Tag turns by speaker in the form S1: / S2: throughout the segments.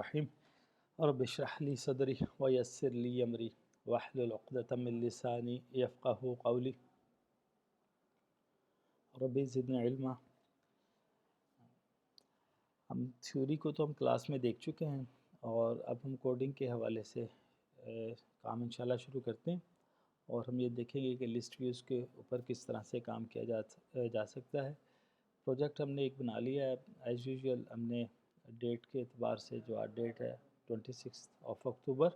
S1: الرحیم رب اشرح لی صدری ویسر لی امری واحلل عقدۃ من لسانی یفقہوا قولی رب زدنی علما۔ ہم تھیوری کو تو ہم کلاس میں دیکھ چکے ہیں اور اب ہم کوڈنگ کے حوالے سے کام انشاءاللہ شروع کرتے ہیں، اور ہم یہ دیکھیں گے کہ لسٹ ویوز کے اوپر کس طرح سے کام کیا جا سکتا ہے۔ پروجیکٹ ہم نے ایک بنا لیا ہے ایز یوزول۔ ہم نے ڈیٹ کے اعتبار سے جو آج ڈیٹ ہے 26 اکتوبر،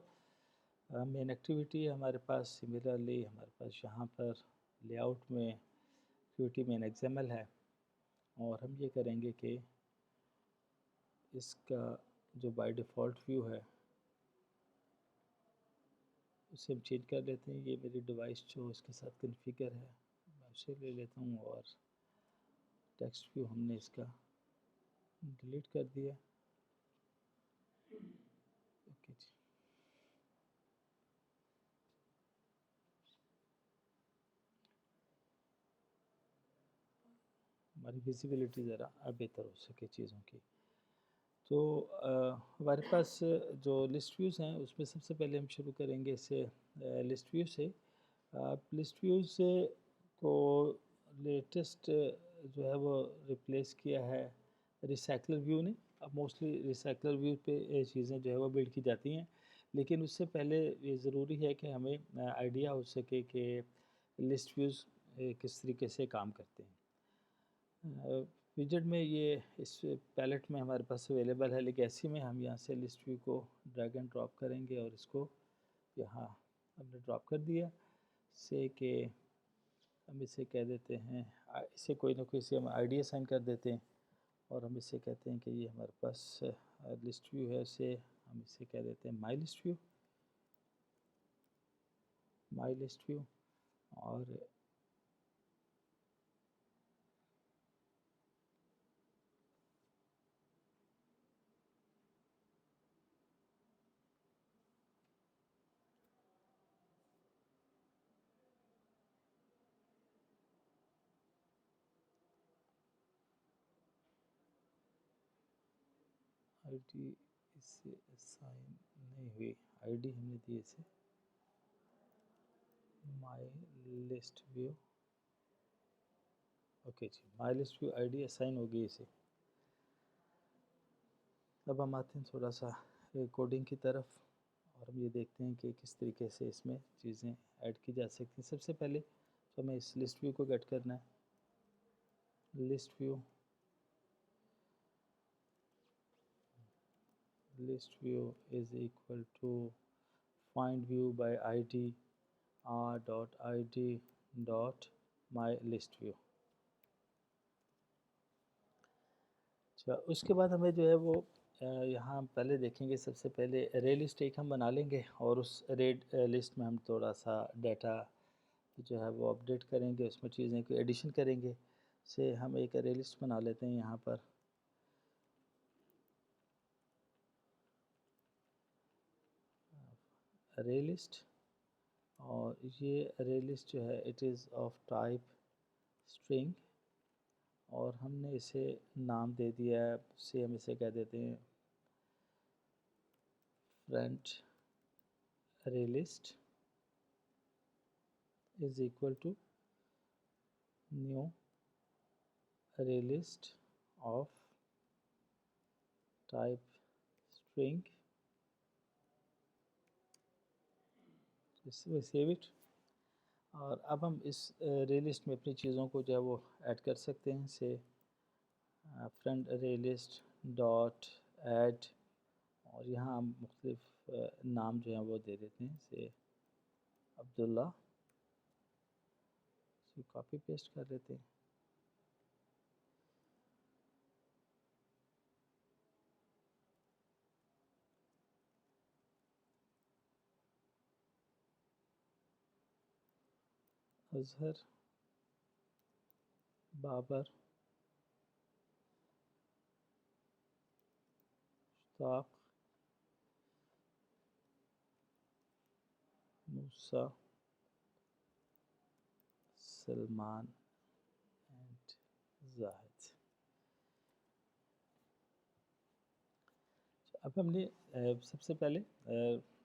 S1: مین ایکٹیویٹی ہے ہمارے پاس۔ سملرلی ہمارے پاس یہاں پر لے آؤٹ میں ایکٹیویٹی مین ایگزامل ہے، اور ہم یہ کریں گے کہ اس کا جو بائی ڈیفالٹ ویو ہے اسے ہم چینج کر لیتے ہیں۔ یہ میری ڈیوائس جو اس کے ساتھ کنفیگر ہے میں اسے لے لیتا ہوں، اور ٹیکسٹ ویو ہم نے اس کا ڈیلیٹ کر دیا۔ اوکے جی، ہماری ویزیبلٹی ذرا بہتر ہو سکے چیزوں کی۔ تو ہمارے پاس جو لسٹ ویوز ہیں اس میں سب سے پہلے ہم شروع کریں گے اسے لسٹ ویو سے۔ لسٹ ویوز کو لیٹسٹ جو ہے وہ ریپلیس کیا ہے ریسائکلر ویو نے۔ اب موسٹلی ریسائکلر ویو پہ چیزیں جو ہے وہ بلڈ کی جاتی ہیں، لیکن اس سے پہلے یہ ضروری ہے کہ ہمیں آئیڈیا ہو سکے کہ لسٹ ویوز کس طریقے سے کام کرتے ہیں۔ ویجٹ میں یہ اس پیلٹ میں ہمارے پاس اویلیبل ہے، لیگیسی میں ہم یہاں سے لسٹ ویو کو ڈریگ اینڈ ڈراپ کریں گے، اور اس کو یہاں ہم نے ڈراپ کر دیا سے کہ ہم اسے کہہ دیتے ہیں، اسے کوئی نہ کوئی سے ہم آئی ڈی اسائن کر دیتے ہیں، اور ہم اسے کہتے ہیں کہ یہ ہمارے پاس لسٹ ویو ہے، اسے ہم اسے کہہ دیتے ہیں مائی لسٹ ویو، مائی لسٹ ویو۔ اور آئی ڈی اس سے اسائن نہیں ہوئی، آئی ڈی ہم نے دی اسے مائی لسٹ ویو۔ اوکے جی، my list view I D assign ہوگی اسے۔ اب ہم آتے ہیں تھوڑا سا کوڈنگ کی طرف، اور ہم یہ دیکھتے ہیں کہ کس طریقے سے اس میں چیزیں ایڈ کی جا سکتی ہیں۔ سب سے پہلے تو ہمیں اس لسٹ ویو کو گیٹ کرنا ہے۔ List view is equal to find view by id r.id dot my list view۔ اچھا، اس کے بعد ہمیں جو ہے وہ یہاں پہلے دیکھیں گے، سب سے پہلے ارے لسٹ ایک ہم بنا لیں گے، اور اس ارے لسٹ میں ہم تھوڑا سا ڈیٹا جو ہے وہ اپڈیٹ کریں گے، اس میں چیزیں کو ایڈیشن کریں گے۔ سے ہم ایک ارے لسٹ بنا لیتے ہیں یہاں پر، ارے لسٹ، اور یہ ارے لسٹ جو ہے it is of type string, اور ہم نے اسے نام دے دیا ہے، سے ہم اسے کہہ دیتے ہیں front array list is equal to new array list of type string, save it. اور اب ہم اس ارے لسٹ میں اپنی چیزوں کو جو ہے وہ ایڈ کر سکتے ہیں، سے front array list dot add, اور یہاں ہم مختلف نام جو ہیں وہ دے دیتے ہیں، سے عبداللہ، اسے کاپی پیسٹ کر لیتے ہیں۔ اظہر، بابر، مشتاق، موسیٰ، سلمان اینڈ زاہد۔ اب ہم نے سب سے پہلے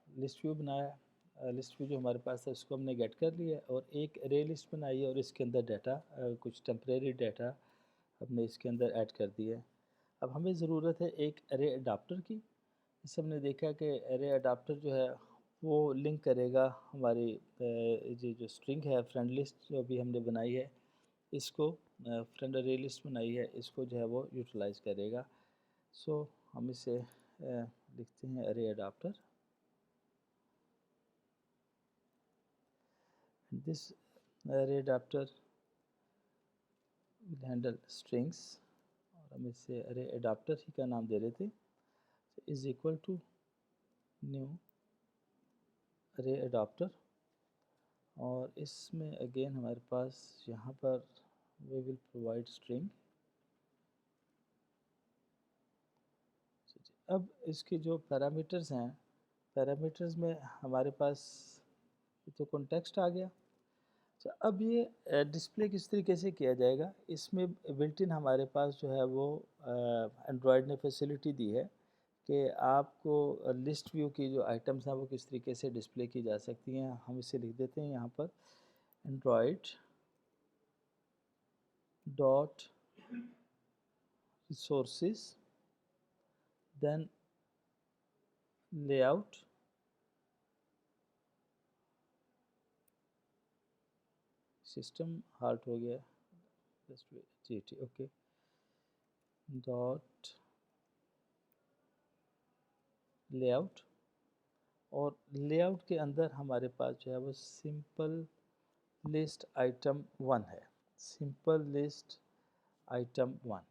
S1: لسٹ ویو بنایا، لسٹ ویو جو ہمارے پاس ہے اس کو ہم نے گیٹ کر لیا اور ایک ارے لسٹ بنائی ہے اور اس کے اندر ڈیٹا کچھ ٹیمپریری ڈیٹا ہم نے اس کے اندر ایڈ کر دیا ہے۔ اب ہمیں ضرورت ہے ایک ارے اڈاپٹر کی، اس سے ہم نے دیکھا کہ ارے اڈاپٹر جو ہے وہ لنک کرے گا ہماری یہ جو اسٹرنگ ہے فرینڈ لسٹ جو ابھی ہم نے بنائی ہے اس کو، فرینڈ ارے لسٹ بنائی ہے اس کو جو ہے وہ یوٹیلائز کرے گا۔ سو ہم اسے لکھتے ہیں ارے adapter, this array adapter will handle strings, اور ہم اسے ارے اڈاپٹر ہی کا نام دے رہے تھے، is equal to new array adapter, اور اس میں اگین ہمارے پاس یہاں پر we will provide string۔ اب اس کے جو پیرامیٹرز ہیں، پیرامیٹرز میں ہمارے پاس تو کنٹیکسٹ آ گیا۔ اچھا اب یہ ڈسپلے کس طریقے سے کیا جائے گا، اس میں بلٹ ان ہمارے پاس جو ہے وہ اینڈرائڈ نے فیسلٹی دی ہے کہ آپ کو لسٹ ویو کی جو آئٹمس ہیں وہ کس طریقے سے ڈسپلے کی جا سکتی ہیں۔ ہم اسے لکھ دیتے ہیں یہاں پر Android dot resources then layout system heart ہو گیا جی ٹھیک اوکے ڈاٹ لے آؤٹ، اور لے آؤٹ کے اندر ہمارے پاس جو ہے وہ سمپل لسٹ آئٹم 1 ہے، سمپل لسٹ آئٹم 1۔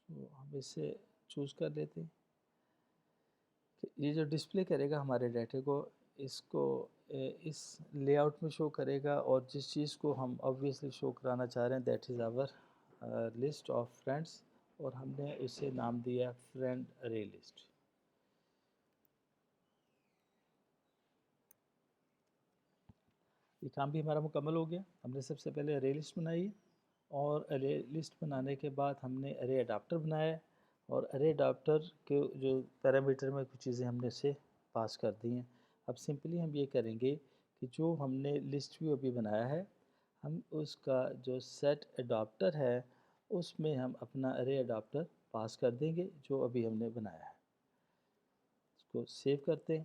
S1: ہم اسے چوز کر لیتے ہیں کہ یہ جو ڈسپلے کرے گا ہمارے ڈیٹے کو، اس کو اس لے آؤٹ میں شو کرے گا، اور جس چیز کو ہم obviously شو کرانا چاہ رہے ہیں that is our list of friends, اور ہم نے اسے نام دیا فرینڈ ارے لسٹ۔ یہ کام بھی ہمارا مکمل ہو گیا۔ ہم نے سب سے پہلے ارے لسٹ بنائی اور ارے لسٹ بنانے کے بعد ہم نے ارے اڈاپٹر بنایا، اور ارے اڈاپٹر کے جو پیرامیٹر میں کچھ چیزیں ہم نے اسے پاس کر دی ہیں۔ اب سمپلی ہم یہ کریں گے کہ جو ہم نے لسٹ ویو ابھی بنایا ہے ہم اس کا جو سیٹ اڈاپٹر ہے اس میں ہم اپنا ارے اڈاپٹر پاس کر دیں گے جو ابھی ہم نے بنایا ہے۔ اس کو سیو کرتے ہیں،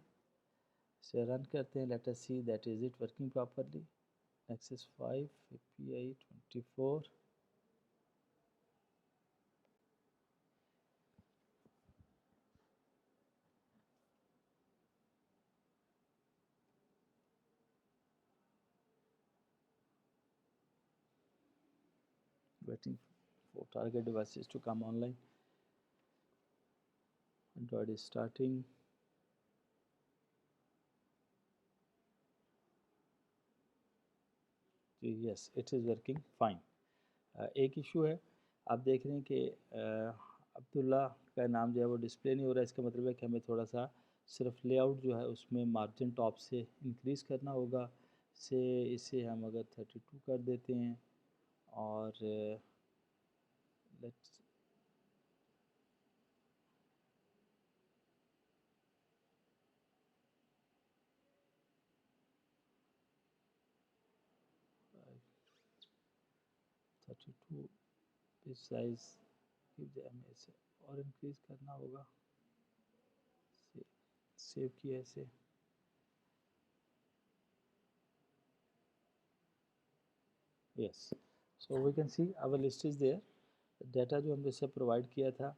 S1: اسے رن کرتے ہیں، let us see that is it working properly. Nexus 5 API 24 waiting for target devices to come online. Android is starting. Yes, it is working fine. ایک ایشو ہے، آپ دیکھ رہے ہیں کہ عبداللہ کا نام جو ہے وہ ڈسپلے نہیں ہو رہا ہے، اس کا مطلب ہے کہ ہمیں تھوڑا سا صرف لے آؤٹ جو ہے اس میں مارجن ٹاپ سے انکریز کرنا ہوگا، اسے ہم اگر 32 کر دیتے ہیں اور لیٹس 32 پیج سائز ہمیں اسے اور انکریز کرنا ہوگا، سیو کیا اسے۔ Yes so we can see our list is there, data جو ہم نے اسے پرووائڈ کیا تھا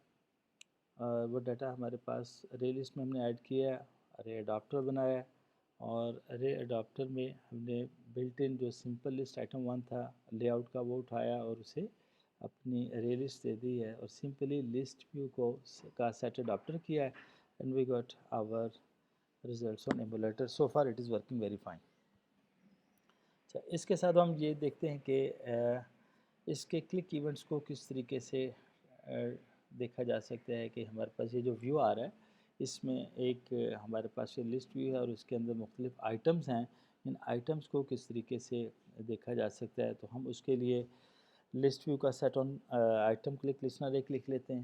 S1: وہ ڈیٹا ہمارے پاس ارے لسٹ میں ہم نے ایڈ کیا ہے، ارے اڈاپٹر بنایا ہے، اور ارے اڈاپٹر میں ہم نے بلٹ ان جو سمپل لسٹ آئٹم 1 تھا لے آؤٹ کا وہ اٹھایا اور اسے اپنی ارے لسٹ دے دی ہے، اور سمپلی لسٹ ویو کا سیٹ اڈاپٹر کیا ہے، and we got our results on emulator. So far it is working very fine. اچھا اس کے ساتھ ہم یہ دیکھتے ہیں کہ اس کے کلک ایونٹس کو کس طریقے سے دیکھا جا سکتا ہے کہ ہمارے پاس یہ جو ویو آ رہا ہے اس میں ایک ہمارے پاس یہ لسٹ ویو ہے اور اس کے اندر مختلف آئٹمز ہیں، ان آئٹمز کو کس طریقے سے دیکھا جا سکتا ہے۔ تو ہم اس کے لیے لسٹ ویو کا سیٹ آن آئٹم کلک لسنر ایک لکھ لیتے ہیں،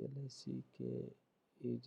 S1: CLICKED,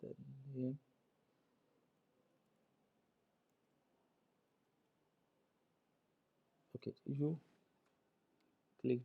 S1: the name okay, you click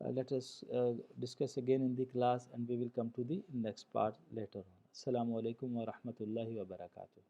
S1: let us discuss again in the class and we will come to the next part later on. Assalamu alaikum wa rahmatullahi wa barakatuh.